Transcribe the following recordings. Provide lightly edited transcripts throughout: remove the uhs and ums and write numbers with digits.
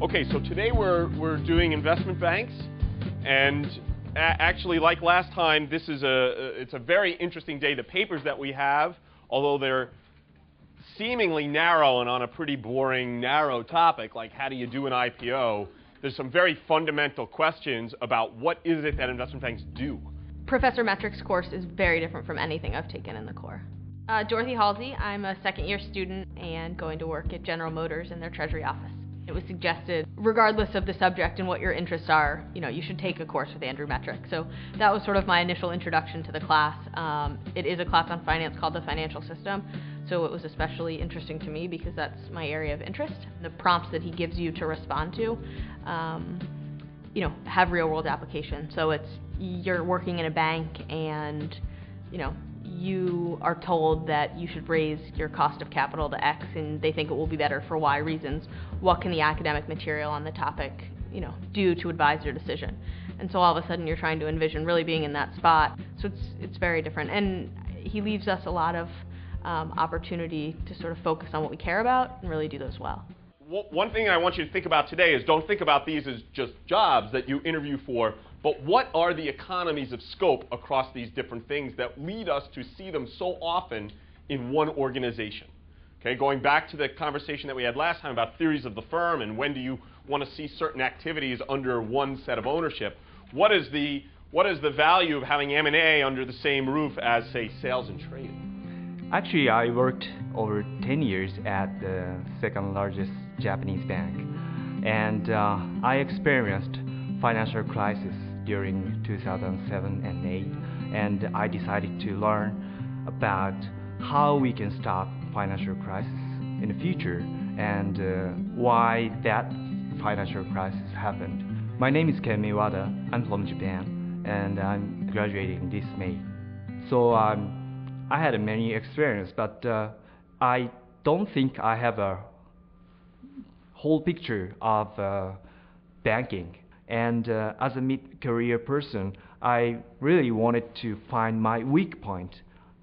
Okay, so today we're doing investment banks, and actually, like last time, it's a very interesting day. The papers that we have, although they're seemingly narrow and on a pretty boring, narrow topic, like how do you do an IPO, there's some very fundamental questions about what is it that investment banks do. Professor Metrick's course is very different from anything I've taken in the core. Dorothy Halsey, I'm a second-year student and going to work at General Motors in their Treasury office. It was suggested, regardless of the subject and what your interests are, you should take a course with Andrew Metrick. So that was sort of my initial introduction to the class. It is a class on finance called the financial system, so it was especially interesting to me because that's my area of interest. The prompts that he gives you to respond to, have real-world application. So you're working in a bank and, you are told that you should raise your cost of capital to X and they think it will be better for Y reasons. What can the academic material on the topic, do to advise your decision? And so all of a sudden you're trying to envision really being in that spot. So it's very different. And he leaves us a lot of opportunity to sort of focus on what we care about and really do those well. One thing I want you to think about today is don't think about these as just jobs that you interview for, but what are the economies of scope across these different things that lead us to see them so often in one organization? Okay, going back to the conversation that we had last time about theories of the firm and when do you want to see certain activities under one set of ownership, what is the value of having M&A under the same roof as, say, sales and trading? Actually, I worked over 10 years at the second largest Japanese bank, and I experienced financial crisis during 2007 and 8, and I decided to learn about how we can stop financial crisis in the future and why that financial crisis happened. My name is Ken Miwada. I'm from Japan, and I'm graduating this May. So I had many experience, but I don't think I have a whole picture of banking. And as a mid-career person, I really wanted to find my weak point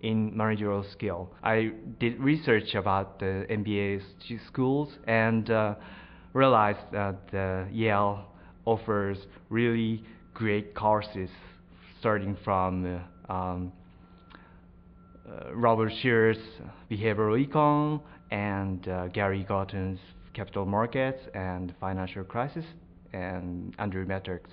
in managerial skill. I did research about the MBA schools and realized that Yale offers really great courses starting from Robert Shear's behavioral econ and Gary Gotton's capital markets and financial crisis and Andrew Metrick's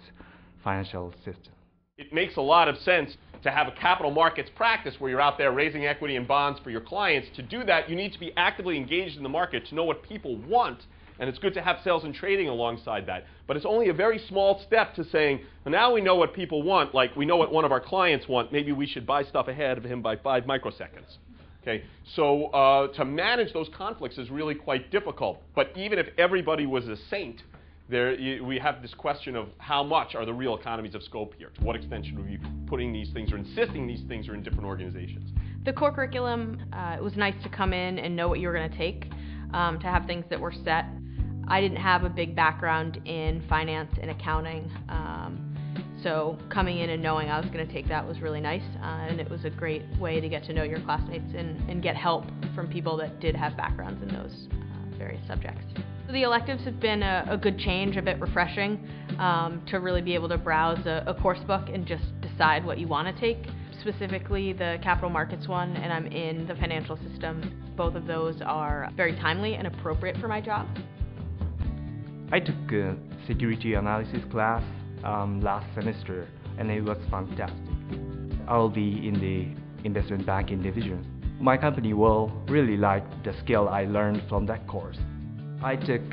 financial system. It makes a lot of sense to have a capital markets practice where you're out there raising equity and bonds for your clients. To do that, you need to be actively engaged in the market to know what people want, and it's good to have sales and trading alongside that. But it's only a very small step to saying, well, now we know what people want, like we know what one of our clients want, maybe we should buy stuff ahead of him by 5 microseconds. Okay, so to manage those conflicts is really quite difficult. But even if everybody was a saint, we have this question of how much are the real economies of scope here? To what extent should we be putting these things or insisting these things are in different organizations? The core curriculum, it was nice to come in and know what you were going to take, to have things that were set. I didn't have a big background in finance and accounting, so coming in and knowing I was going to take that was really nice, and it was a great way to get to know your classmates and get help from people that did have backgrounds in those various subjects. So the electives have been a good change, a bit refreshing, to really be able to browse a course book and just decide what you want to take. Specifically the capital markets one, and I'm in the financial system. Both of those are very timely and appropriate for my job. I took a security analysis class last semester, and it was fantastic. I'll be in the investment banking division. My company will really like the skill I learned from that course. I took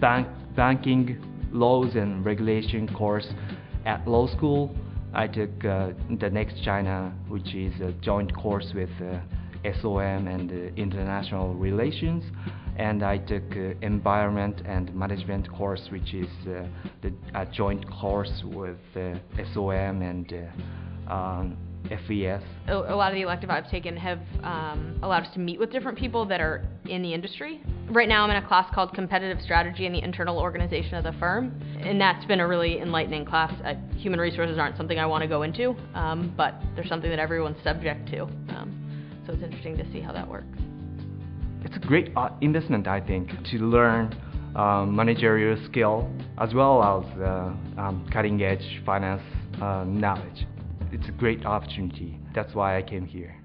banking laws and regulation course at law school. I took the Next China, which is a joint course with SOM and international relations, and I took environment and management course, which is a joint course with SOM and FES. A lot of the elective I've taken have allowed us to meet with different people that are in the industry. Right now I'm in a class called Competitive Strategy and the Internal Organization of the Firm, and that's been a really enlightening class. Human resources aren't something I want to go into, but they're something that everyone's subject to, so it's interesting to see how that works. It's a great investment, I think, to learn managerial skill, as well as cutting-edge finance knowledge. It's a great opportunity. That's why I came here.